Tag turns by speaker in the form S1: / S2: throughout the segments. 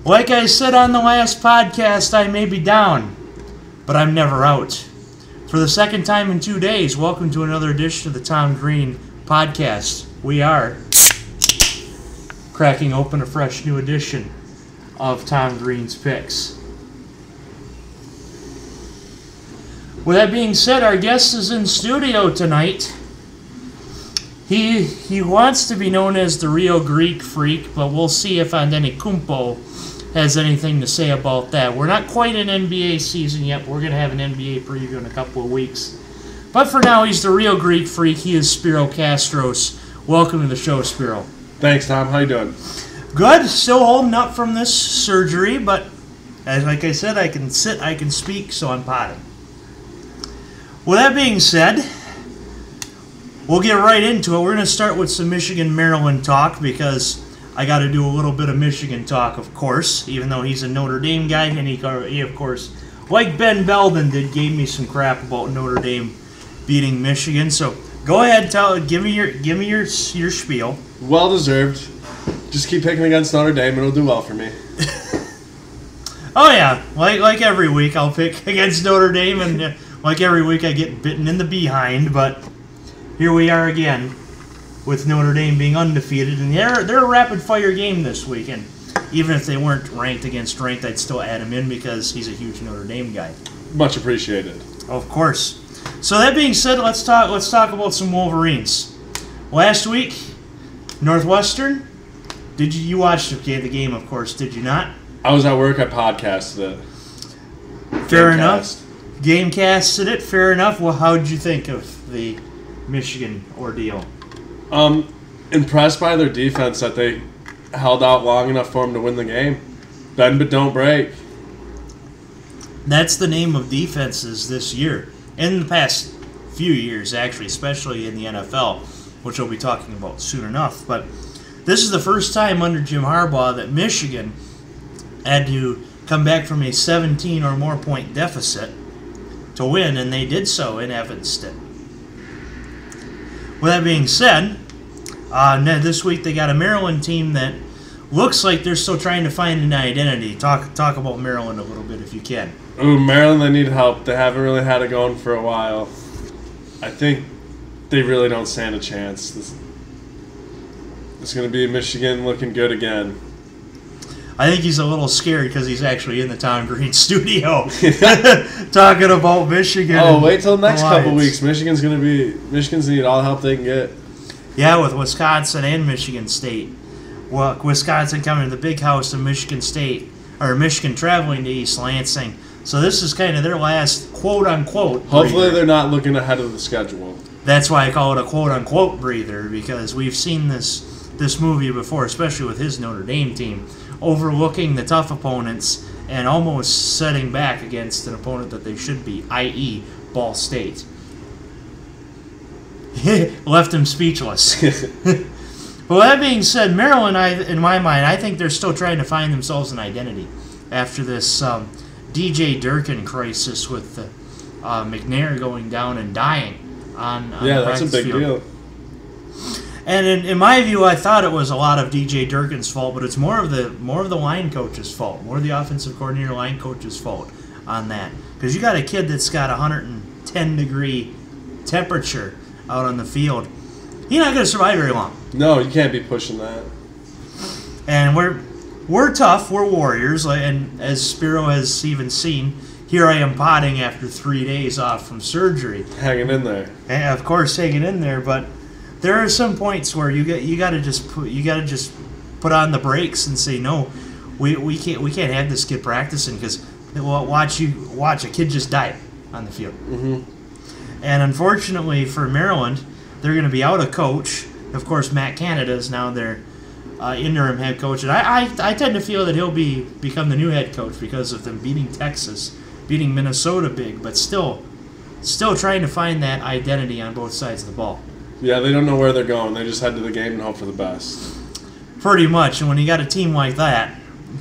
S1: Like I said on the last podcast, I may be down, but I'm never out. For the second time in 2 days, welcome to another edition of the Tom Green podcast. We are cracking open a fresh new edition of Tom Green's Picks. With that being said, our guest is in studio tonight. He wants to be known as the real Greek freak, but we'll see if Antetokounmpo has anything to say about that. We're not quite in NBA season yet, but we're going to have an NBA preview in a couple of weeks. But for now, he's the real Greek freak. He is Spero Kastros. Welcome to the show, Spero.
S2: Thanks, Tom. How you doing?
S1: Good. Still holding up from this surgery, but like I said, I can sit, I can speak, so I'm potting. With that being said, we'll get right into it. We're going to start with some Michigan-Maryland talk because I got to do a little bit of Michigan talk, of course, even though he's a Notre Dame guy, and he of course, like Ben Belden did, gave me some crap about Notre Dame beating Michigan. So go ahead, give me your spiel.
S2: Well deserved. Just keep picking against Notre Dame, and it'll do well for me.
S1: Oh yeah, like every week I'll pick against Notre Dame, and like every week I get bitten in the behind, but here we are again with Notre Dame being undefeated, and they're a rapid-fire game this weekend. Even if they weren't ranked against ranked, I'd still add him in because he's a huge Notre Dame guy. Much
S2: appreciated.
S1: Of course. So that being said, let's talk about some Wolverines. Last week, Northwestern. Did you watch the game? Of course, did you not?
S2: I was at work. I podcasted it.
S1: Fair enough. Gamecasted it. Fair enough. Well, how did you think of the Michigan ordeal?
S2: Impressed by their defense that they held out long enough for them to win the game. Bend but don't break.
S1: That's the name of defenses this year. In the past few years, actually, especially in the NFL, which we'll be talking about soon enough. But this is the first time under Jim Harbaugh that Michigan had to come back from a 17 or more point deficit to win, and they did so in Evanston. With that being said, this week they got a Maryland team that looks like they're still trying to find an identity. Talk about Maryland a little bit if you can.
S2: Ooh, Maryland, they need help. They haven't really had it going for a while. I think they really don't stand a chance. It's going to be Michigan looking good again.
S1: I think he's a little scared because he's actually in the Tom Green studio talking about Michigan.
S2: Oh, wait till the next couple weeks. Michigan's going to need all the help they can get.
S1: Yeah, with Wisconsin and Michigan State. Well, Wisconsin coming to the big house of Michigan State, or Michigan traveling to East Lansing. So this is kind of their last quote-unquote breather.
S2: Hopefully they're not looking ahead of the schedule.
S1: That's why I call it a quote-unquote breather, because we've seen this movie before, especially with his Notre Dame team, overlooking the tough opponents and almost setting back against an opponent that they should be, i.e. Ball State. Left him speechless. Well, that being said, Maryland, in my mind, I think they're still trying to find themselves an identity after this DJ Durkin crisis with McNair going down and dying on
S2: yeah,
S1: the
S2: that's a big
S1: field.
S2: deal.
S1: And in my view, I thought it was a lot of DJ Durkin's fault, but it's more of the line coach's fault, more of the offensive coordinator line coach's fault on that. Because you got a kid that's got 110-degree temperature out on the field. He's not going to survive very long.
S2: No, you can't be pushing that.
S1: And we're tough. We're warriors. And as Spero has even seen, here I am potting after 3 days off from surgery.
S2: Hanging in there.
S1: And of course, hanging in there, but there are some points where you got to just put on the brakes and say no, we can't have this kid practicing because watch a kid just die on the field.
S2: Mm-hmm.
S1: And unfortunately for Maryland, they're going to be out a coach. Of course, Matt Canada is now their interim head coach, and I tend to feel that he'll become the new head coach because of them beating Texas, beating Minnesota big, but still trying to find that identity on both sides of the ball.
S2: Yeah, they don't know where they're going. They just head to the game and hope for the best.
S1: Pretty much. And when you got a team like that,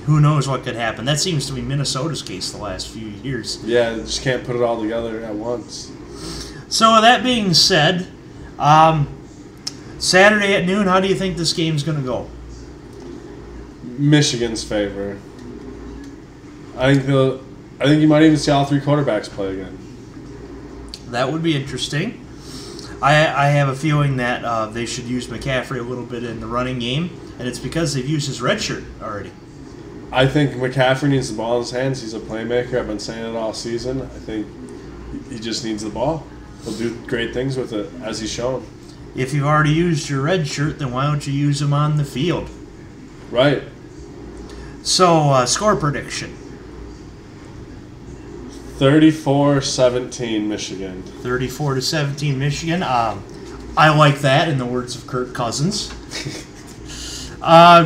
S1: who knows what could happen. That seems to be Minnesota's case the last few years.
S2: Yeah, they just can't put it all together at once.
S1: So with that being said, Saturday at noon, how do you think this game's going to go?
S2: Michigan's favor. I think you might even see all three quarterbacks play again.
S1: That would be interesting. I have a feeling that they should use McCaffrey a little bit in the running game, and it's because they've used his red shirt already.
S2: I think McCaffrey needs the ball in his hands. He's a playmaker. I've been saying it all season. I think he just needs the ball. He'll do great things with it, as he's shown.
S1: If you've already used your red shirt, then why don't you use him on the field?
S2: Right.
S1: So, score prediction.
S2: 34-17 Michigan.
S1: 34-17 Michigan. I like that, in the words of Kirk Cousins.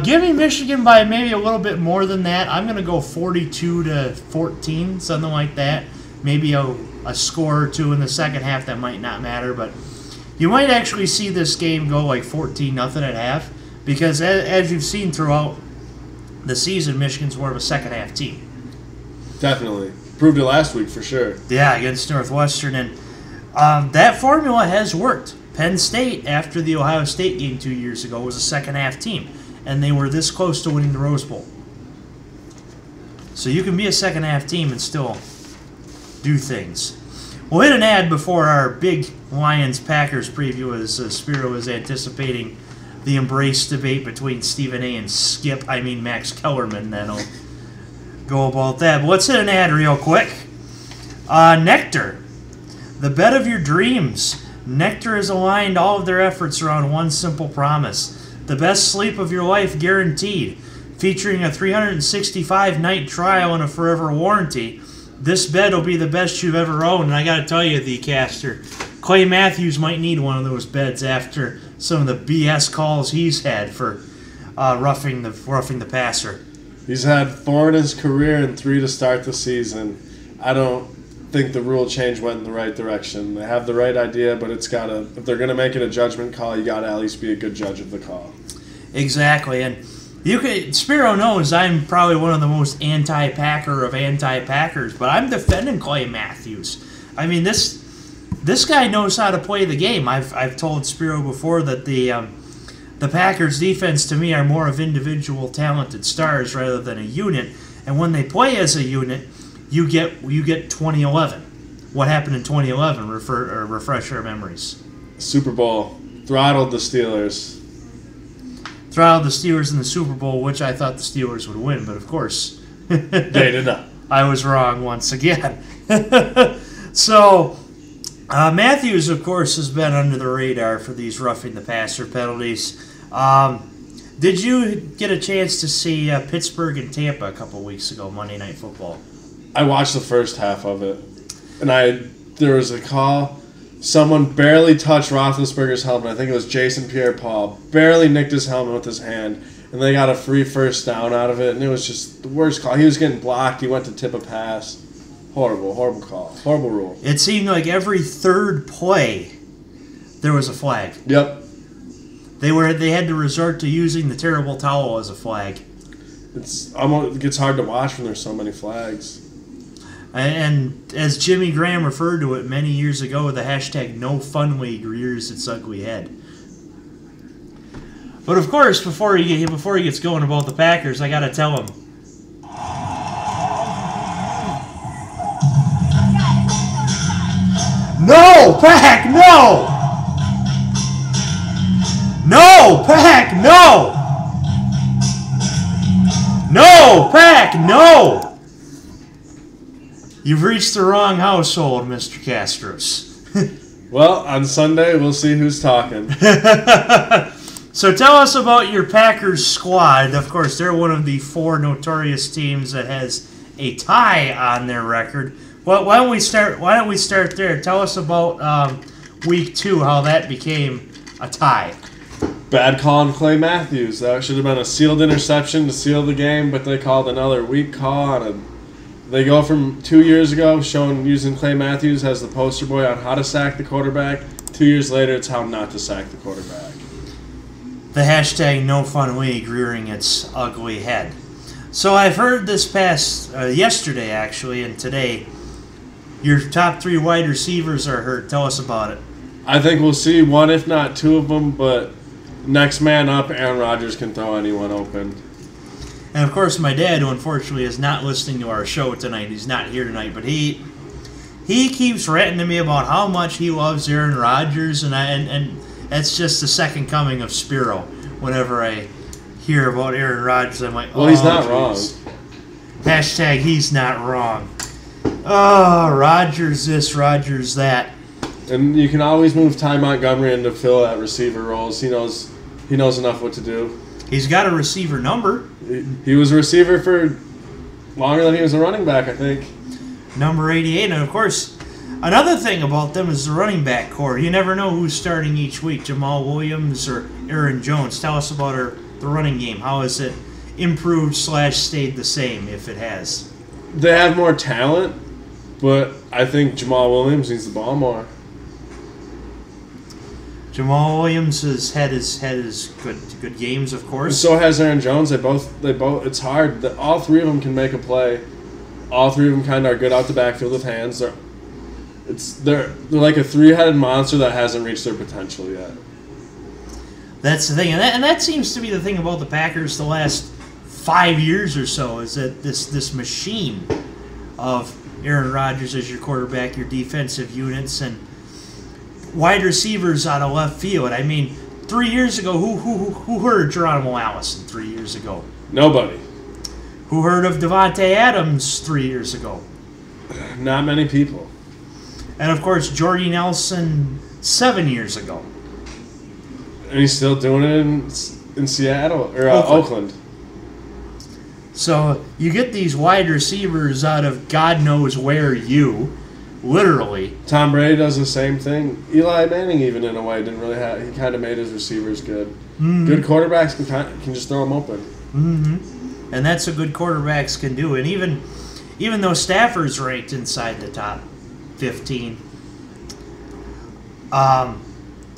S1: Give me Michigan by maybe a little bit more than that. I'm going to go 42-14, something like that. Maybe a score or two in the second half that might not matter, but you might actually see this game go like 14-0 at half, because as you've seen throughout the season, Michigan's more of a second half team.
S2: Definitely. Proved it last week for sure.
S1: Yeah, against Northwestern, and that formula has worked. Penn State, after the Ohio State game 2 years ago, was a second half team, and they were this close to winning the Rose Bowl. So you can be a second half team and still do things. We'll hit an ad before our big Lions-Packers preview, as Spero is anticipating the embrace debate between Stephen A. and Max Kellerman. That'll go about that. But let's hit an ad real quick. Nectar, the bed of your dreams. Nectar has aligned all of their efforts around one simple promise: the best sleep of your life guaranteed. Featuring a 365-night trial and a forever warranty, this bed will be the best you've ever owned. And I got to tell you, the caster, Clay Matthews might need one of those beds after some of the BS calls he's had for roughing the passer.
S2: He's had 4 in his career and 3 to start the season. I don't think the rule change went in the right direction. They have the right idea, but it's gotta. If they're gonna make it a judgment call, you gotta at least be a good judge of the call.
S1: Exactly, and Spero knows I'm probably one of the most anti-Packer of anti-Packers, but I'm defending Clay Matthews. I mean, this guy knows how to play the game. I've told Spero before that the Packers defense to me are more of individual talented stars rather than a unit, and when they play as a unit, you get 2011. What happened in 2011? Refresh our memories.
S2: Super Bowl throttled the Steelers.
S1: Throttled the Steelers in the Super Bowl, which I thought the Steelers would win, but of course
S2: they did not.
S1: I was wrong once again. So Matthews, of course, has been under the radar for these roughing the passer penalties. Did you get a chance to see Pittsburgh and Tampa a couple weeks ago, Monday Night Football?
S2: I watched the first half of it, and there was a call. Someone barely touched Roethlisberger's helmet. I think it was Jason Pierre-Paul. Barely nicked his helmet with his hand, and they got a free first down out of it, and it was just the worst call. He was getting blocked. He went to tip a pass. Horrible call. Horrible rule.
S1: It seemed like every third play there was a flag.
S2: Yep.
S1: They had to resort to using the terrible towel as a flag.
S2: It gets hard to watch when there's so many flags.
S1: And as Jimmy Graham referred to it many years ago, the hashtag #NoFunLeague rears its ugly head. But of course, before he gets going about the Packers, I got to tell him. No, Pack, no! No, Pack, no! No, Pack, no! You've reached the wrong household, Mr. Kastros.
S2: Well, on Sunday, we'll see who's talking.
S1: So tell us about your Packers squad. Of course, they're one of the 4 notorious teams that has a tie on their record. Well, why don't we start there? Tell us about week 2, how that became a tie.
S2: Bad call on Clay Matthews. That should have been a sealed interception to seal the game, but they called another weak call on a. They go from 2 years ago using Clay Matthews as the poster boy on how to sack the quarterback. 2 years later, it's how not to sack the quarterback.
S1: The hashtag #NoFunLeague rearing its ugly head. So I've heard this yesterday actually, and today, your top 3 wide receivers are hurt. Tell us about it.
S2: I think we'll see 1, if not 2 of them, but next man up, Aaron Rodgers can throw anyone open.
S1: And, of course, my dad, who unfortunately is not listening to our show tonight, he's not here tonight, but he keeps ranting to me about how much he loves Aaron Rodgers, and that's just the second coming of Spero. Whenever I hear about Aaron Rodgers, I'm like,
S2: well, he's not wrong.
S1: Hashtag he's not wrong. Oh, Rodgers this, Rodgers that.
S2: And you can always move Ty Montgomery in to fill that receiver roles. He knows enough what to do.
S1: He's got a receiver number.
S2: He was a receiver for longer than he was a running back, I think.
S1: Number 88. And, of course, another thing about them is the running back core. You never know who's starting each week, Jamal Williams or Aaron Jones. Tell us about the running game. How has it improved / stayed the same, if it has?
S2: They have more talent, but I think Jamal Williams needs the ball more.
S1: Jamal Williams has had his good games, of course.
S2: So has Aaron Jones. They both. It's hard. All three of them can make a play. All three of them kind of are good out the backfield with hands. They're like a three-headed monster that hasn't reached their potential yet.
S1: That's the thing, and that seems to be the thing about the Packers the last 5 years or so, is that this machine of Aaron Rodgers as your quarterback, your defensive units, and wide receivers out of left field. I mean, 3 years ago, who heard of Geronimo Allison 3 years ago?
S2: Nobody.
S1: Who heard of Devontae Adams 3 years ago?
S2: Not many people.
S1: And, of course, Jordy Nelson 7 years ago.
S2: And he's still doing it in Seattle or Oakland.
S1: So you get these wide receivers out of God knows where literally.
S2: Tom Brady does the same thing. Eli Manning, even in a way, didn't really have. He kind of made his receivers good. Mm-hmm. Good quarterbacks can just throw them open.
S1: Mm-hmm. And that's what good quarterbacks can do. And even though Stafford's ranked inside the top 15,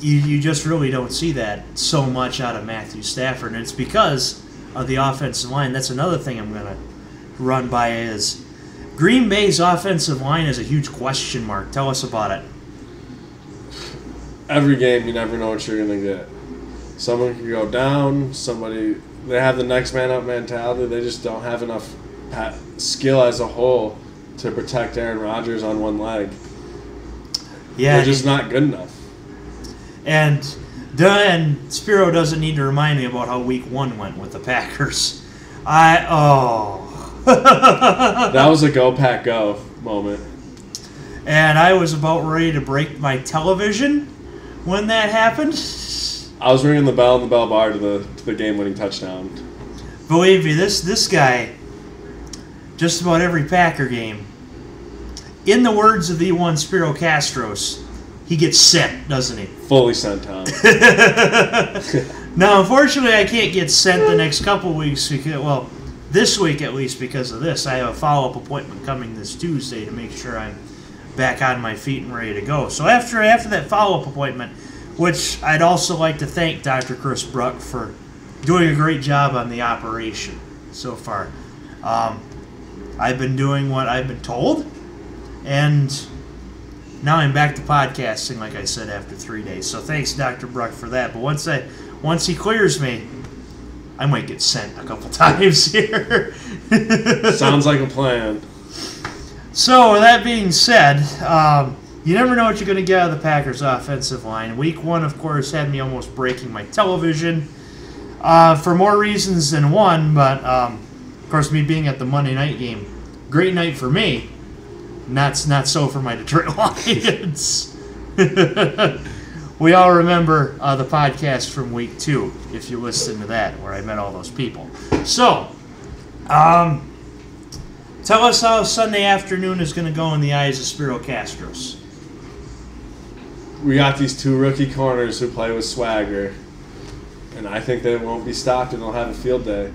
S1: you just really don't see that so much out of Matthew Stafford, and it's because of the offensive line. That's another thing I'm going to run by is Green Bay's offensive line is a huge question mark. Tell us about it.
S2: Every game, you never know what you're going to get. Someone can go down. They have the next man up mentality. They just don't have enough skill as a whole to protect Aaron Rodgers on one leg.
S1: Yeah,
S2: they're just not good enough.
S1: And Spero doesn't need to remind me about how Week 1 went with the Packers. That
S2: was a go Pack go moment.
S1: And I was about ready to break my television when that happened.
S2: I was ringing the bell in the bell bar to the game-winning touchdown.
S1: Believe me, this guy, just about every Packer game, in the words of the one Spero Kastros, he gets sent, doesn't he?
S2: Fully sent, Tom.
S1: Now, unfortunately, I can't get sent the next couple weeks. Well, this week at least because of this. I have a follow-up appointment coming this Tuesday to make sure I'm back on my feet and ready to go. So after that follow-up appointment, which I'd also like to thank Dr. Chris Bruck for doing a great job on the operation so far. I've been doing what I've been told, and now I'm back to podcasting, like I said, after 3 days. So thanks, Dr. Bruck, for that. But once he clears me, I might get sent a couple times here.
S2: Sounds like a plan.
S1: So with that being said, you never know what you're going to get out of the Packers' offensive line. Week 1, of course, had me almost breaking my television for more reasons than one. But, of course, me being at the Monday night game, great night for me. Not so for my Detroit Lions. We all remember the podcast from Week 2, if you listen to that, where I met all those people. So, tell us how Sunday afternoon is going to go in the eyes of Spero Kastros.
S2: We got these two rookie corners who play with swagger, and I think they won't be stopped and they'll have a field day.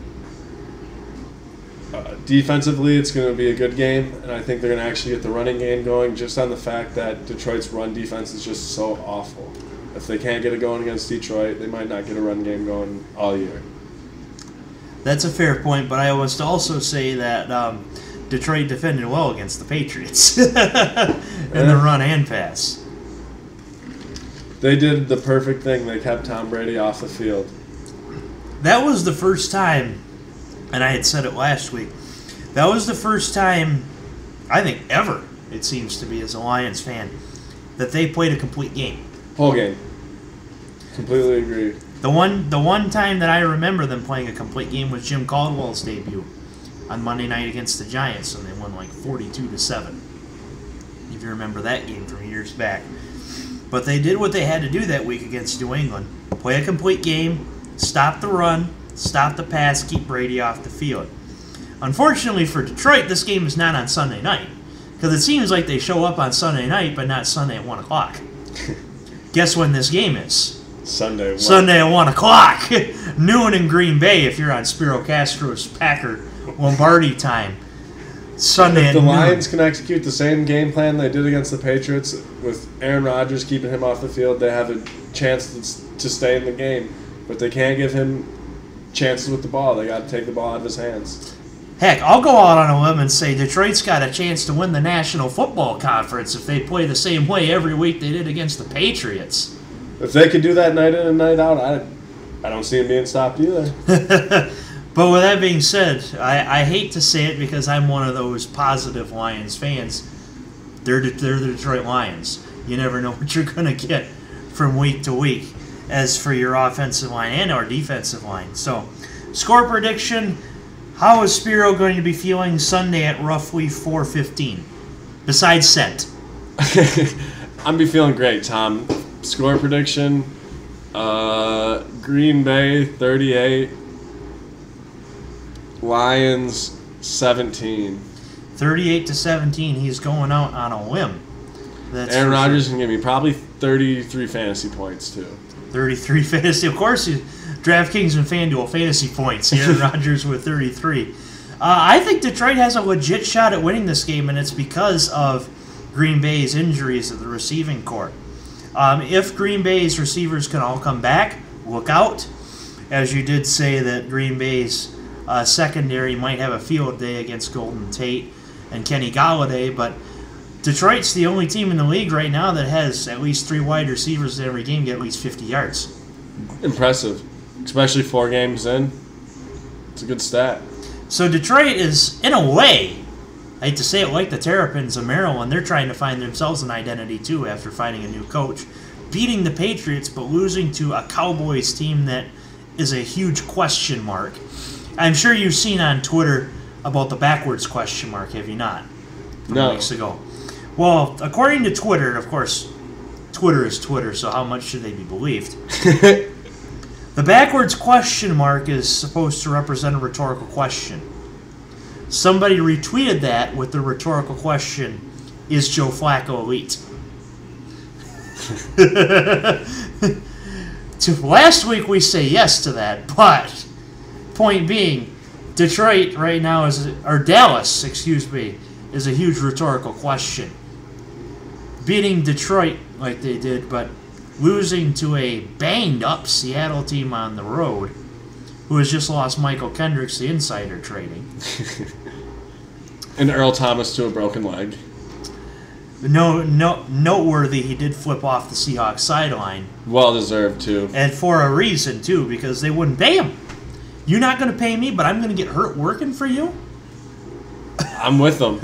S2: Defensively, it's going to be a good game, and I think they're going to actually get the running game going just on the fact that Detroit's run defense is just so awful. If they can't get it going against Detroit, they might not get a run game going all year.
S1: That's a fair point, but I must also say that Detroit defended well against the Patriots in the run and pass.
S2: They did the perfect thing. They kept Tom Brady off the field.
S1: That was the first time and I had said it last week, that was the first time, I think ever, it seems to be, as a Lions fan, that they played a complete game.
S2: Whole game. Completely agree.
S1: The one time that I remember them playing a complete game was Jim Caldwell's debut on Monday night against the Giants, and they won like 42-7. If you remember that game from years back. But they did what they had to do that week against New England. Play a complete game, stop the run, stop the pass, keep Brady off the field. Unfortunately for Detroit, this game is not on Sunday night, because it seems like they show up on Sunday night, but not Sunday at 1 o'clock. Guess when this game is?
S2: Sunday
S1: at 1 o'clock. Noon in Green Bay if you're on Spero Kastros Packer Lombardi time. Sunday
S2: if
S1: at
S2: the
S1: noon.
S2: Lions can execute the same game plan they did against the Patriots with Aaron Rodgers keeping him off the field, they have a chance to stay in the game. But they can't give him chances with the ball. They got to take the ball out of his hands.
S1: Heck, I'll go out on a limb and say Detroit's got a chance to win the National Football Conference if they play the same way every week they did against the Patriots.
S2: If they could do that night in and night out, I don't see them being stopped either.
S1: But with that being said, I hate to say it because I'm one of those positive Lions fans. They're the Detroit Lions. You never know what you're going to get from week to week as for your offensive line and our defensive line. So, score prediction, how is Spero going to be feeling Sunday at roughly 4:15? Besides scent.
S2: I'm be feeling great, Tom. Score prediction, Green Bay 38, Lions 17.
S1: 38-17, he's going out on a limb. That's
S2: Aaron Rodgers can give me probably 33 fantasy points, too.
S1: 33 fantasy. Of course, DraftKings and FanDuel fantasy points. Aaron Rodgers with 33. I think Detroit has a legit shot at winning this game, and it's because of Green Bay's injuries of the receiving corps. If Green Bay's receivers can all come back, look out. As you did say that Green Bay's secondary might have a field day against Golden Tate and Kenny Golladay, but Detroit's the only team in the league right now that has at least 3 wide receivers in every game get at least 50 yards.
S2: Impressive. Especially 4 games in. It's a good stat.
S1: So Detroit is, in a way, I hate to say it, like the Terrapins of Maryland. They're trying to find themselves an identity, too, after finding a new coach. Beating the Patriots, but losing to a Cowboys team that is a huge question mark. I'm sure you've seen on Twitter about the backwards question mark, have you not?
S2: No.
S1: Weeks ago. Well, according to Twitter, and of course, Twitter is Twitter, so how much should they be believed? The backwards question mark is supposed to represent a rhetorical question. Somebody retweeted that with the rhetorical question, is Joe Flacco elite? Last week we say yes to that, but point being, Detroit right now or Dallas, is a huge rhetorical question. Beating Detroit like they did, but losing to a banged-up Seattle team on the road, who has just lost Michael Kendricks, the insider trading.
S2: And Earl Thomas to a broken leg.
S1: No, noteworthy, he did flip off the Seahawks sideline.
S2: Well deserved, too.
S1: And for a reason, too, because they wouldn't pay him. You're not going to pay me, but I'm going to get hurt working for you?
S2: I'm with them.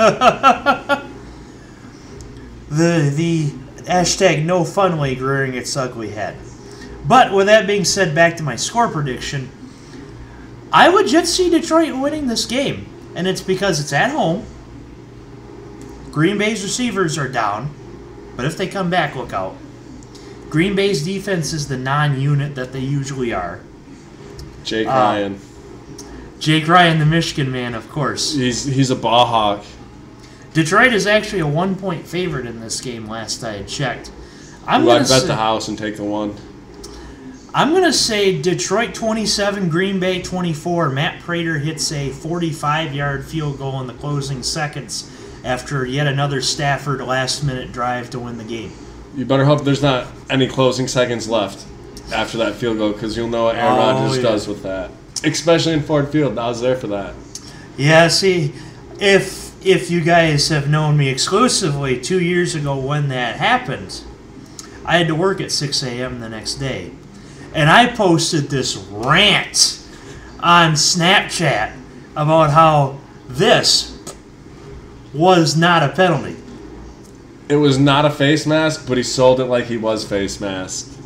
S1: The hashtag no fun league rearing its ugly head. But with that being said, back to my score prediction, I would just see Detroit winning this game. And it's because it's at home. Green Bay's receivers are down. But if they come back, look out. Green Bay's defense is the non-unit that they usually are.
S2: Jake Ryan.
S1: Jake Ryan, the Michigan man, of course.
S2: He's a ball hawk.
S1: Detroit is actually a 1-point favorite in this game last I had checked.
S2: I'd bet the house and take the 1.
S1: I'm going to say Detroit 27, Green Bay 24. Matt Prater hits a 45-yard field goal in the closing seconds after yet another Stafford last-minute drive to win the game.
S2: You better hope there's not any closing seconds left after that field goal, because you'll know what Aaron Rodgers does with that. Especially in Ford Field. I was there for that.
S1: Yeah, see, if you guys have known me exclusively 2 years ago when that happened, I had to work at 6 a.m. the next day. And I posted this rant on Snapchat about how this was not a penalty.
S2: It was not a face mask, but he sold it like he was face masked.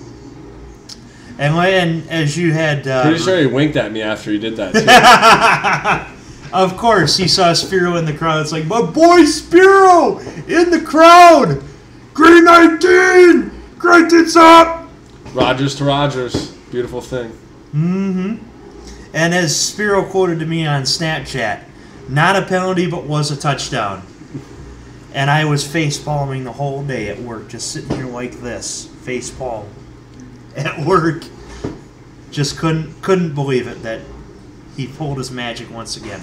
S1: And as you had...
S2: Pretty sure he winked at me after he did that, too.
S1: Of course, he saw Spero in the crowd. It's like, my boy Spero in the crowd! Green 19! Great tits up!
S2: Rogers to Rogers. Beautiful thing.
S1: Mm-hmm. And as Spero quoted to me on Snapchat, not a penalty, but was a touchdown. And I was face-palming the whole day at work, just sitting here like this, face-palm at work. Just couldn't believe it that he pulled his magic once again.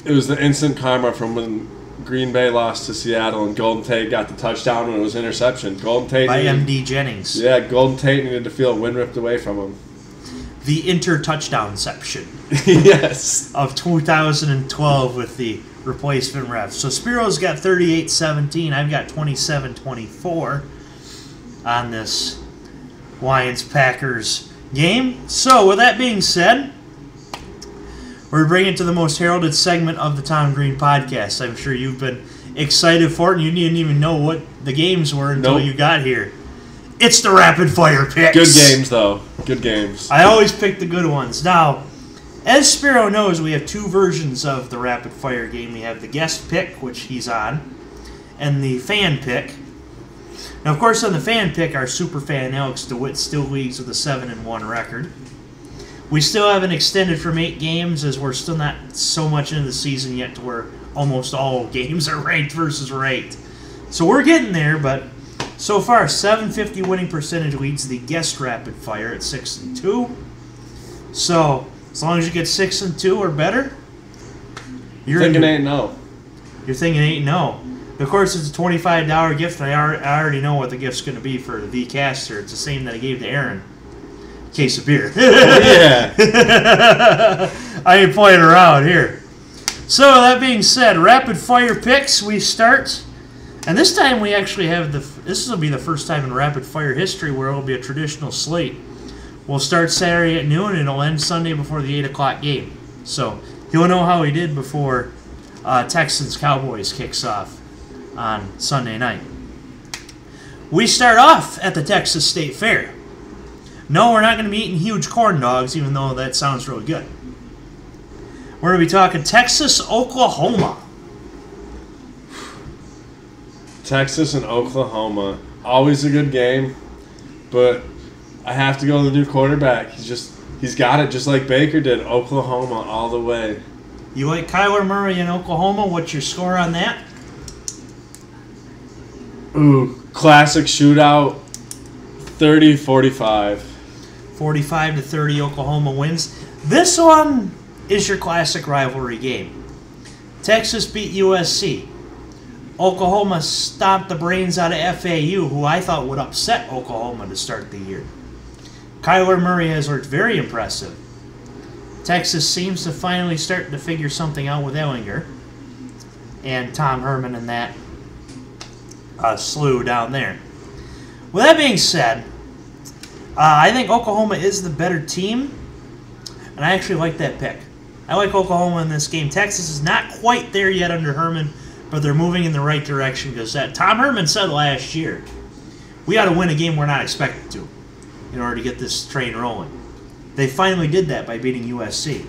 S2: It was the instant karma from when Green Bay lost to Seattle and Golden Tate got the touchdown when it was interception. Golden Tate
S1: by M.D. Jennings.
S2: Yeah, Golden Tate needed to feel a wind ripped away from him.
S1: The inter-touchdownception.
S2: Yes.
S1: Of 2012 with the replacement refs. So Spero's got 38-17. I've got 27-24 on this Lions-Packers game. So with that being said, we're bringing it to the most heralded segment of the Tom Green podcast. I'm sure you've been excited for it, and you didn't even know what the games were until you got here. It's the rapid fire picks.
S2: Good games, though. Good games.
S1: I always pick the good ones. Now, as Spero knows, we have two versions of the rapid fire game. We have the guest pick, which he's on, and the fan pick. Now, of course, on the fan pick, our Superfan Alex DeWitt still leads with a 7-1 record. We still haven't extended from 8 games, as we're still not so much into the season yet to where almost all games are ranked versus ranked. So we're getting there, but so far, 750 winning percentage leads the guest rapid fire at 6-2. So as long as you get 6-2 or better, you're
S2: thinking 8-0.
S1: You're thinking 8-0. Of course, it's a $25 gift, and I already know what the gift's going to be for the caster. It's the same that I gave to Aaron. Case of beer.
S2: Yeah.
S1: I ain't playing around here. So that being said, rapid fire picks. We start, and this time we actually have this will be the first time in rapid fire history where it will be a traditional slate. We'll start Saturday at noon, and it'll end Sunday before the 8 o'clock game. So he'll know how he did before Texans Cowboys kicks off on Sunday night. We start off at the Texas State Fair. No, we're not going to be eating huge corn dogs, even though that sounds really good. We're going to be talking Texas, Oklahoma.
S2: Texas and Oklahoma. Always a good game, but I have to go with the new quarterback. He's got it just like Baker did. Oklahoma all the way.
S1: You like Kyler Murray in Oklahoma? What's your score on that?
S2: Ooh, classic shootout, 30-45.
S1: 45-30, Oklahoma wins. This one is your classic rivalry game. Texas beat USC. Oklahoma stomped the brains out of FAU, who I thought would upset Oklahoma to start the year. Kyler Murray has looked very impressive. Texas seems to finally start to figure something out with Ellinger and Tom Herman and that slew down there. With that being said, I think Oklahoma is the better team, and I actually like that pick. I like Oklahoma in this game. Texas is not quite there yet under Herman, but they're moving in the right direction because that Tom Herman said last year, we got to win a game we're not expected to in order to get this train rolling. They finally did that by beating USC.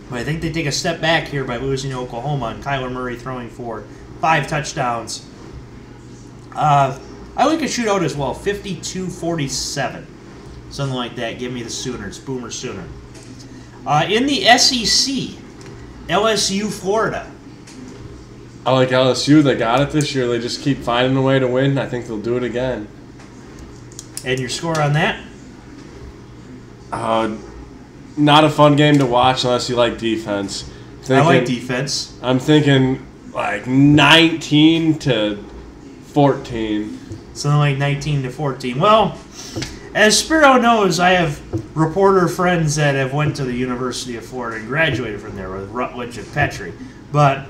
S1: But I think they take a step back here by losing to Oklahoma and Kyler Murray throwing for 5 touchdowns. I like a shootout as well, 52-47. Something like that. Give me the Sooners. Boomer Sooner. In the SEC, LSU, Florida.
S2: I like LSU. They got it this year. They just keep finding a way to win. I think they'll do it again.
S1: And your score on that?
S2: Not a fun game to watch unless you like defense.
S1: I like defense.
S2: I'm thinking like 19-14.
S1: Something like 19-14. Well, as Spero knows, I have reporter friends that have went to the University of Florida and graduated from there with Rutledge and Petrie. But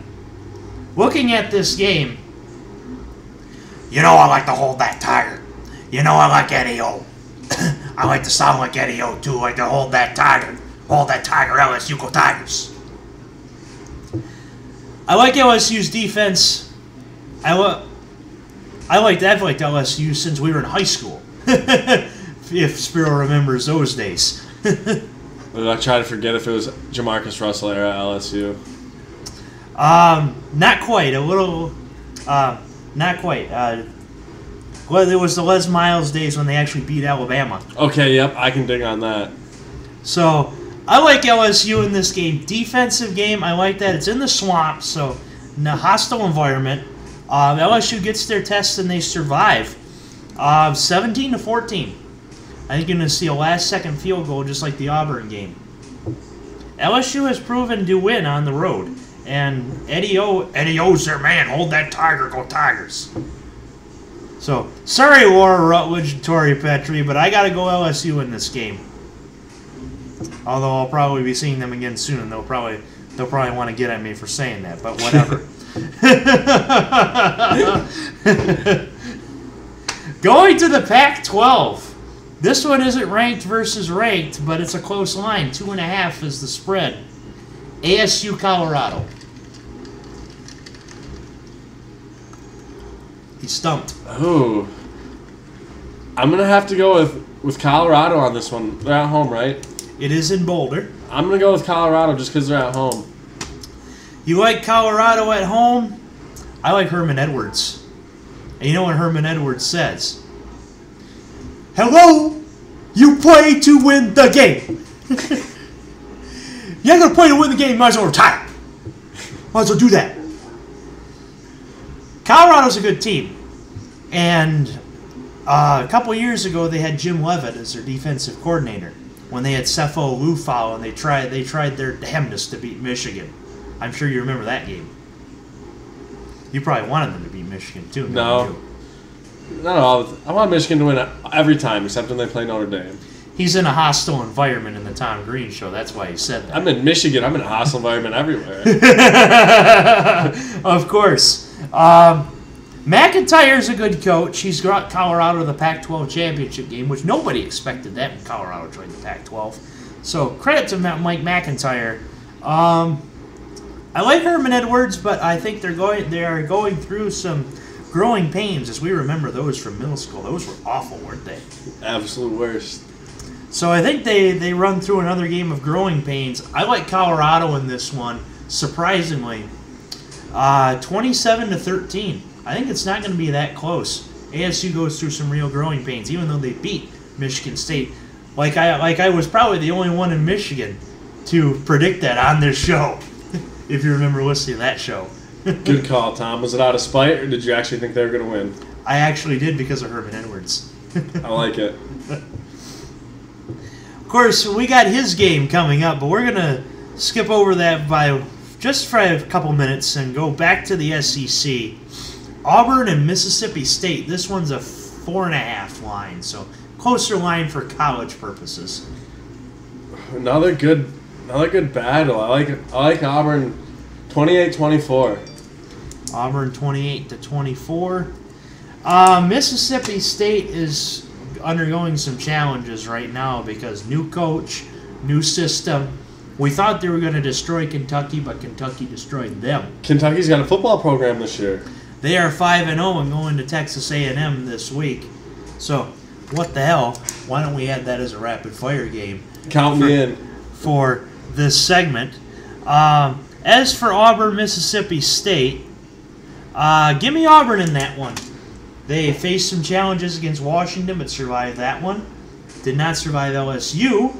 S1: looking at this game, you know I like to hold that Tiger. You know I like Eddie O. I like to sound like Eddie O too. I like to hold that Tiger. Hold that Tiger, LSU, go Tigers. I like LSU's defense. I've liked LSU since we were in high school. If Spero remembers those days.
S2: I try to forget if it was Jamarcus Russell era at LSU.
S1: Not quite. A little. Not quite. Well, it was the Les Miles days when they actually beat Alabama.
S2: Okay, yep, I can dig on that.
S1: So, I like LSU in this game. Defensive game, I like that. It's in the swamp, so in a hostile environment. LSU gets their test and they survive. 17-14. I think you're going to see a last-second field goal just like the Auburn game. LSU has proven to win on the road. And Eddie O's their man. Hold that tiger. Go Tigers. So, sorry, Laura Rutledge and Tori Petrie, but I got to go LSU in this game. Although I'll probably be seeing them again soon, and they'll probably want to get at me for saying that, but whatever. Going to the Pac-12. This one isn't ranked versus ranked, but it's a close line. 2.5 is the spread. ASU Colorado. He's stumped.
S2: Oh. I'm going to have to go with Colorado on this one. They're at home, right?
S1: It is in Boulder.
S2: I'm going to go with Colorado just because they're at home.
S1: You like Colorado at home? I like Herman Edwards. And you know what Herman Edwards says? Hello? You play to win the game. You're going to play to win the game, you might as well retire. Might as well do that. Colorado's a good team. And a couple years ago, they had Jim Leavitt as their defensive coordinator when they had Cepho Lufau, and they tried their damnedest to beat Michigan. I'm sure you remember that game. You probably wanted them to beat Michigan, too.
S2: No. Not all. I want Michigan to win every time, except when they play Notre Dame.
S1: He's in a hostile environment in the Tom Green show. That's why he said that.
S2: I'm in Michigan. I'm in a hostile environment everywhere.
S1: Of course. McIntyre's a good coach. He's brought Colorado to the Pac-12 championship game, which nobody expected that when Colorado joined the Pac-12. So credit to Mike McIntyre. I like Herman Edwards, but I think they are going through some growing pains, as we remember those from middle school. Those were awful, weren't they?
S2: Absolute worst.
S1: So I think they run through another game of growing pains. I like Colorado in this one, surprisingly. 27-13. I think it's not going to be that close. ASU goes through some real growing pains, even though they beat Michigan State. Like I was probably the only one in Michigan to predict that on this show, if you remember listening to that show.
S2: Good call, Tom. Was it out of spite, or did you actually think they were going to win?
S1: I actually did because of Herman Edwards.
S2: I like it.
S1: Of course, we got his game coming up, but we're going to skip over that by just for a couple minutes and go back to the SEC. Auburn and Mississippi State. This one's a 4.5 line, so closer line for college purposes.
S2: Another good battle. I like Auburn 28-24.
S1: Auburn 28-24. Mississippi State is undergoing some challenges right now because new coach, new system. We thought they were going to destroy Kentucky, but Kentucky destroyed them.
S2: Kentucky's got a football program this year.
S1: They are 5-0 and going to Texas A&M this week. So, what the hell? Why don't we add that as a rapid-fire game?
S2: Count me in.
S1: For this segment. As for Auburn, Mississippi State, give me Auburn in that one. They faced some challenges against Washington, but survived that one. Did not survive LSU,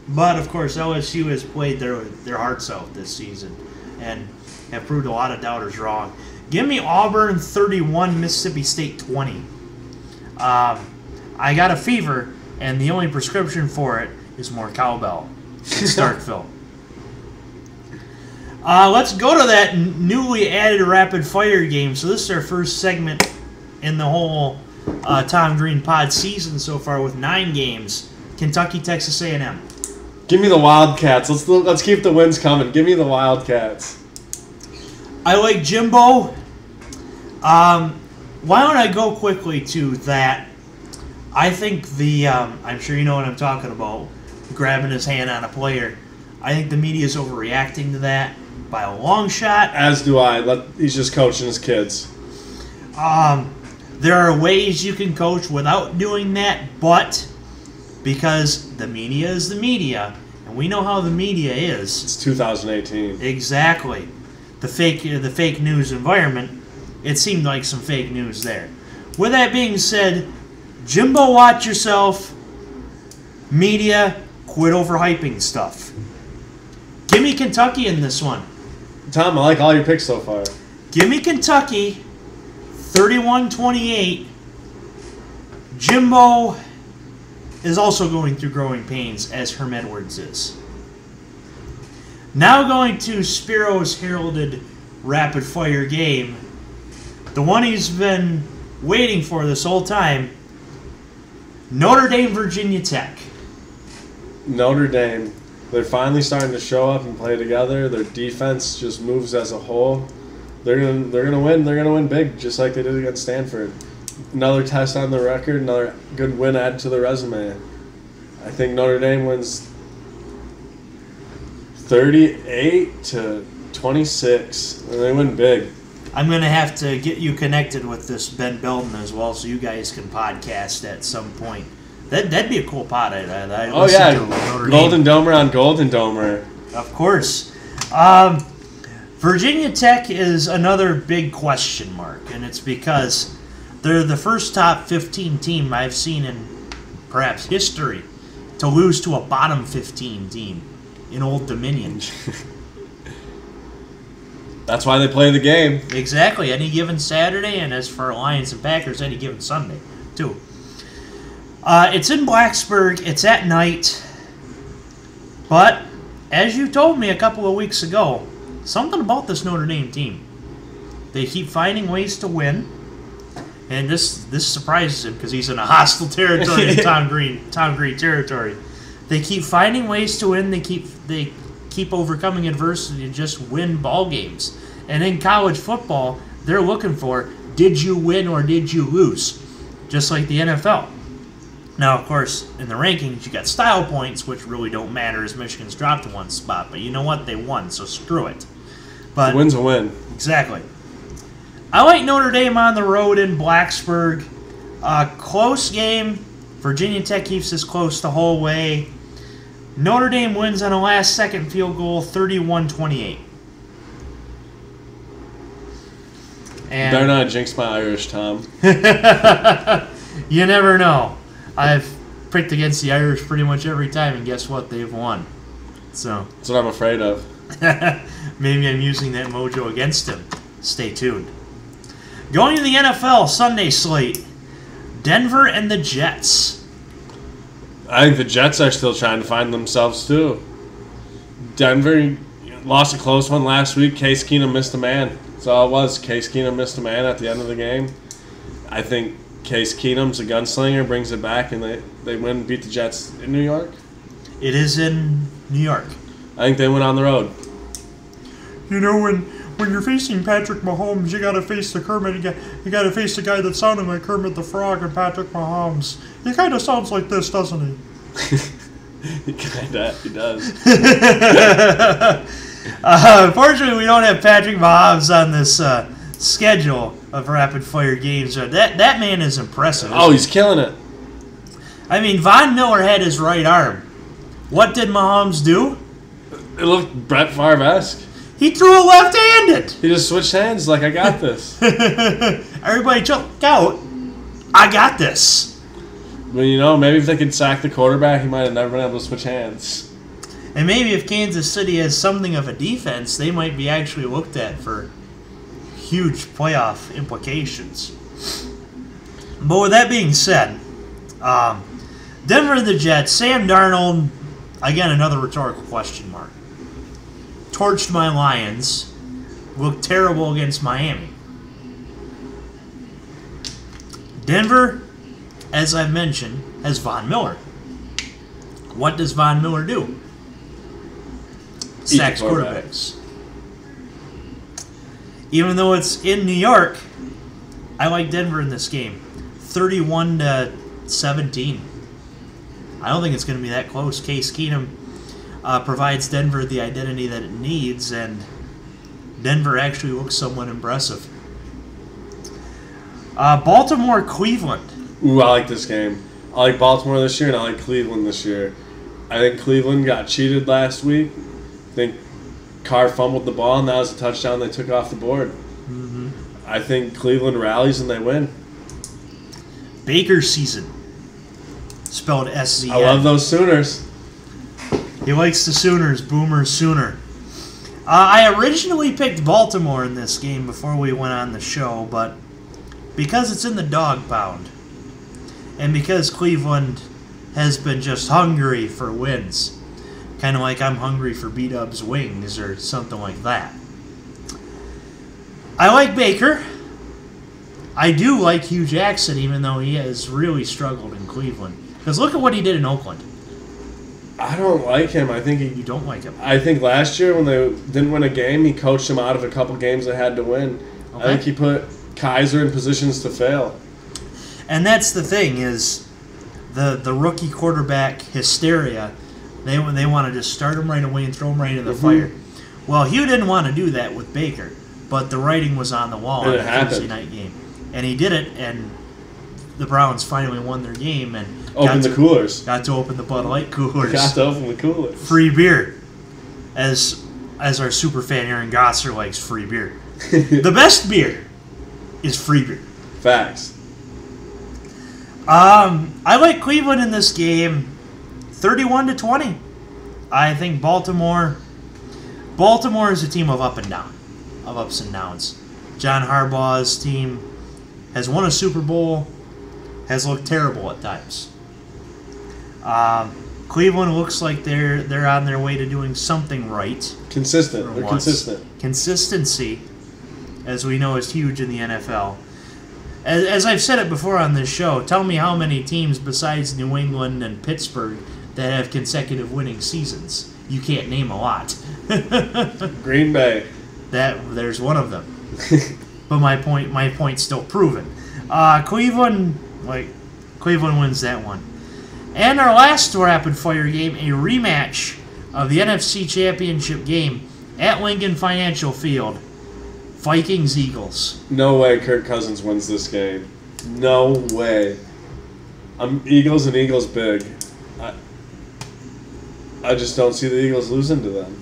S1: but of course LSU has played their hearts out this season and have proved a lot of doubters wrong. Give me Auburn 31, Mississippi State 20. I got a fever, and the only prescription for it is more cowbell in Starkville. Let's go to that newly added rapid fire game. So this is our first segment in the whole Tom Green Pod season so far with 9 games. Kentucky, Texas A&M.
S2: Give me the Wildcats. Let's keep the wins coming. Give me the Wildcats.
S1: I like Jimbo. Why don't I go quickly to that? I think I'm sure you know what I'm talking about, grabbing his hand on a player. I think the media is overreacting to that. by a long shot.
S2: As do I. He's just coaching his kids.
S1: There are ways you can coach without doing that, but because the media is the media, and we know how the media is.
S2: It's 2018.
S1: Exactly. The fake news environment, it seemed like some fake news there. With that being said, Jimbo, watch yourself. Media, quit overhyping stuff. Give me Kentucky in this one.
S2: Tom, I like all your picks so far.
S1: Give me Kentucky, 31-28. Jimbo is also going through growing pains, as Herm Edwards is. Now going to Spero's heralded rapid-fire game. The one he's been waiting for this whole time. Notre Dame, Virginia Tech.
S2: Notre Dame. They're finally starting to show up and play together. Their defense just moves as a whole. They're gonna win. They're gonna win big, just like they did against Stanford. Another test on the record. Another good win added to the resume. I think Notre Dame wins 38-26, and they win big.
S1: I'm going to have to get you connected with this Ben Belden as well, so you guys can podcast at some point. That'd be a cool pod. I'd
S2: oh yeah, Golden Domer on Golden Domer.
S1: Of course. Virginia Tech is another big question mark, and it's because they're the first top 15 team I've seen in perhaps history to lose to a bottom 15 team in Old Dominion.
S2: That's why they play the game.
S1: Exactly. Any given Saturday, and as for Lions and Packers, any given Sunday, too. It's in Blacksburg. It's at night. But, as you told me a couple of weeks ago, something about this Notre Dame team. They keep finding ways to win. And this surprises him because he's in a hostile territory in Tom Green territory. They keep finding ways to win. They keep overcoming adversity to just win ball games. And in college football, they're looking for, did you win or did you lose? Just like the NFL. Now, of course, in the rankings, you got style points, which really don't matter as Michigan's dropped one spot. But you know what? They won, so screw it. But
S2: the win's a win.
S1: Exactly. I like Notre Dame on the road in Blacksburg. Close game. Virginia Tech keeps this close the whole way. Notre Dame wins on a last-second field goal, 31-28. And
S2: they're not jinx my Irish, Tom.
S1: You never know. I've picked against the Irish pretty much every time, and guess what? They've won. So
S2: that's what I'm afraid of.
S1: Maybe I'm using that mojo against him. Stay tuned. Going to the NFL Sunday slate, Denver and the Jets.
S2: I think the Jets are still trying to find themselves, too. Denver lost a close one last week. Case Keenum missed a man. That's all it was. Case Keenum missed a man at the end of the game. I think Case Keenum's a gunslinger, brings it back, and they win, beat the Jets in New York.
S1: It is in New York.
S2: I think they went on the road.
S3: You know, when you're facing Patrick Mahomes, you gotta face the Kermit. You gotta face the guy that sounded like Kermit the Frog and Patrick Mahomes. He kind of sounds like this, doesn't he?
S2: He does.
S1: Unfortunately, we don't have Patrick Mahomes on this schedule of rapid-fire games. That man is impressive.
S2: Oh, he's killing it.
S1: I mean, Von Miller had his right arm. What did Mahomes do?
S2: It looked Brett Favre-esque.
S1: He threw it left-handed.
S2: He just switched hands like, I got this.
S1: Everybody check out. I got this.
S2: Well, you know, maybe if they could sack the quarterback, he might have never been able to switch hands.
S1: And maybe if Kansas City has something of a defense, they might be actually looked at for huge playoff implications. But with that being said, Denver and the Jets, Sam Darnold, again, another rhetorical question mark. Torched my Lions, looked terrible against Miami. Denver, as I've mentioned, has Von Miller. What does Von Miller do? Sacks quarterbacks. Even though it's in New York, I like Denver in this game. 31-17. I don't think it's going to be that close. Case Keenum provides Denver the identity that it needs, and Denver actually looks somewhat impressive. Baltimore, Cleveland.
S2: Ooh, I like this game. I like Baltimore this year, and I like Cleveland this year. I think Cleveland got cheated last week. I think Carr fumbled the ball, and that was a touchdown they took off the board.
S1: Mm-hmm.
S2: I think Cleveland rallies and they win.
S1: Baker season. Spelled S-Z-N.
S2: I love those Sooners.
S1: He likes the Sooners. Boomer Sooner. I originally picked Baltimore in this game before we went on the show, but because it's in the dog pound, and because Cleveland has been just hungry for wins, kind of like I'm hungry for B-Dub's wings or something like that. I like Baker. I do like Hugh Jackson, even though he has really struggled in Cleveland. Because look at what he did in Oakland.
S2: I don't like him. I think
S1: You don't like him.
S2: I think last year when they didn't win a game, he coached them out of a couple games they had to win.
S1: Okay.
S2: I think he put Kaiser in positions to fail.
S1: And that's the thing is the rookie quarterback hysteria. They want to just start him right away and throw him right in the fire. Well, Hugh didn't want to do that with Baker, but the writing was on the wall in the Thursday night game. And he did it, and the Browns finally won their game and
S2: Open the coolers.
S1: Got to open the Bud Light coolers.
S2: Got to open the coolers.
S1: Free beer. As our superfan Aaron Gosser likes free beer. The best beer is free beer.
S2: Facts.
S1: I like Cleveland in this game 31-20. I think Baltimore is a team of up and down, of ups and downs. John Harbaugh's team has won a Super Bowl, has looked terrible at times. Cleveland looks like they're on their way to doing something right.
S2: Consistent. They're consistent.
S1: Consistency, as we know, is huge in the NFL. As I've said it before on this show, tell me how many teams besides New England and Pittsburgh that have consecutive winning seasons. You can't name a lot.
S2: Green Bay.
S1: There's one of them. But my point's still proven. Cleveland wins that one. And our last rapid fire game, a rematch of the NFC Championship game at Lincoln Financial Field. Vikings-Eagles.
S2: No way Kirk Cousins wins this game. No way. I'm Eagles and Eagles big. I just don't see the Eagles losing to them.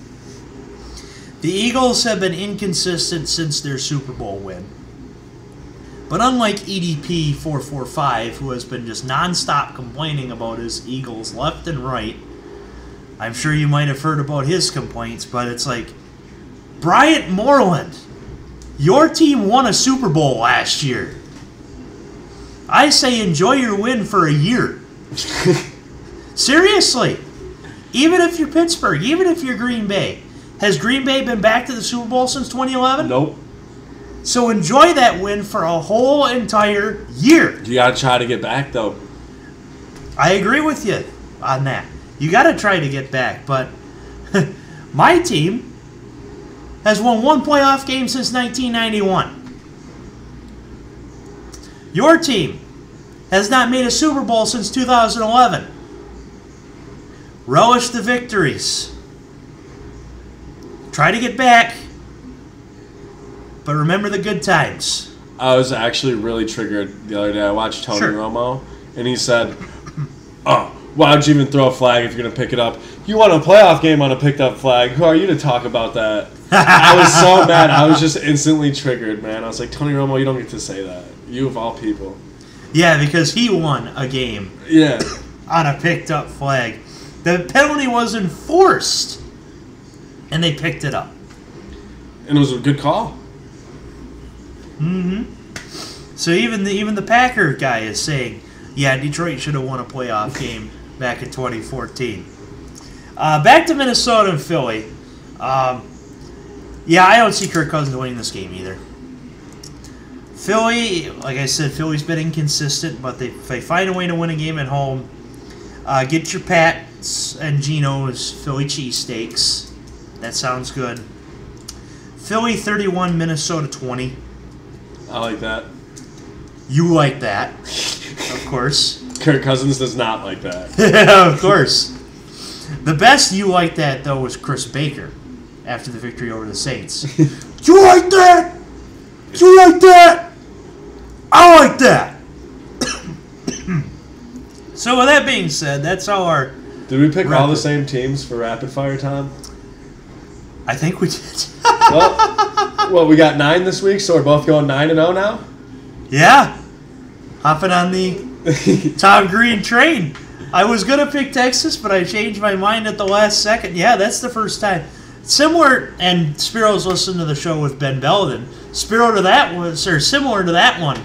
S1: The Eagles have been inconsistent since their Super Bowl win. But unlike EDP 445, who has been just nonstop complaining about his Eagles left and right, I'm sure you might have heard about his complaints, but it's like, Bryant Moreland, your team won a Super Bowl last year. I say enjoy your win for a year. Seriously. Even if you're Pittsburgh, even if you're Green Bay. Has Green Bay been back to the Super Bowl since 2011?
S2: Nope.
S1: So enjoy that win for a whole entire year.
S2: You got to try to get back, though.
S1: I agree with you on that. You got to try to get back, but my team has won one playoff game since 1991. Your team has not made a Super Bowl since 2011. Relish the victories. Try to get back, but remember the good times.
S2: I was actually really triggered the other day. I watched Tony Romo, and he said, "Oh, why would you even throw a flag if you're going to pick it up? You won a playoff game on a picked up flag. Who are you to talk about that?" I was so mad. I was just instantly triggered, man. I was like, Tony Romo, you don't get to say that. You of all people.
S1: Yeah, because he won a game on a picked up flag. The penalty was enforced, and they picked it up.
S2: And it was a good call.
S1: Mm-hmm. So even the Packer guy is saying, yeah, Detroit should have won a playoff game back in 2014. Back to Minnesota and Philly. Yeah, I don't see Kirk Cousins winning this game either. Philly, like I said, Philly's been inconsistent, but if they find a way to win a game at home, get your Pats and Geno's Philly cheesesteaks. That sounds good. Philly 31, Minnesota 20.
S2: I like that.
S1: You like that, of course.
S2: Kirk Cousins does not like that.
S1: Of course. The best you like that, though, was Chris Baker after the victory over the Saints. Do you like that? Do you like that? I like that. So with that being said, that's all our...
S2: Did we pick all the same teams for rapid fire time?
S1: I think we did.
S2: Well, we got 9 this week, so we're both going 9-0 now?
S1: Yeah. Hopping on the Tom Green train. I was going to pick Texas, but I changed my mind at the last second. Yeah, that's the first time. Similar, and Spero's listened to the show with Ben Belden. Similar to that one.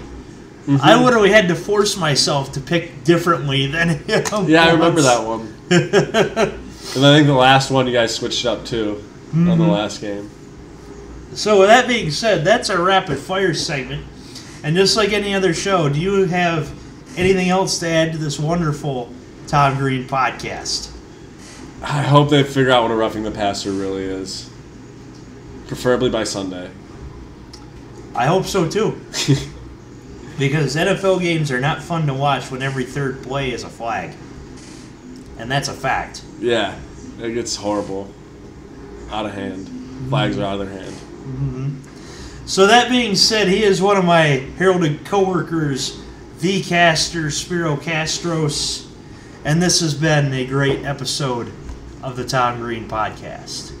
S1: Mm-hmm. I literally had to force myself to pick differently than him.
S2: Yeah, I remember that one. And I think the last one you guys switched up too on the last game.
S1: So with that being said, that's our rapid fire segment. And just like any other show, do you have anything else to add to this wonderful Tom Green podcast?
S2: I hope they figure out what a roughing the passer really is. Preferably by Sunday.
S1: I hope so too. Because NFL games are not fun to watch when every third play is a flag. And that's a fact.
S2: Yeah, it gets horrible. Out of hand. Flags are out of their hand.
S1: Mm-hmm. So that being said, he is one of my heralded coworkers, the caster, Spero Kastros. And this has been a great episode of the Tom Green Podcast.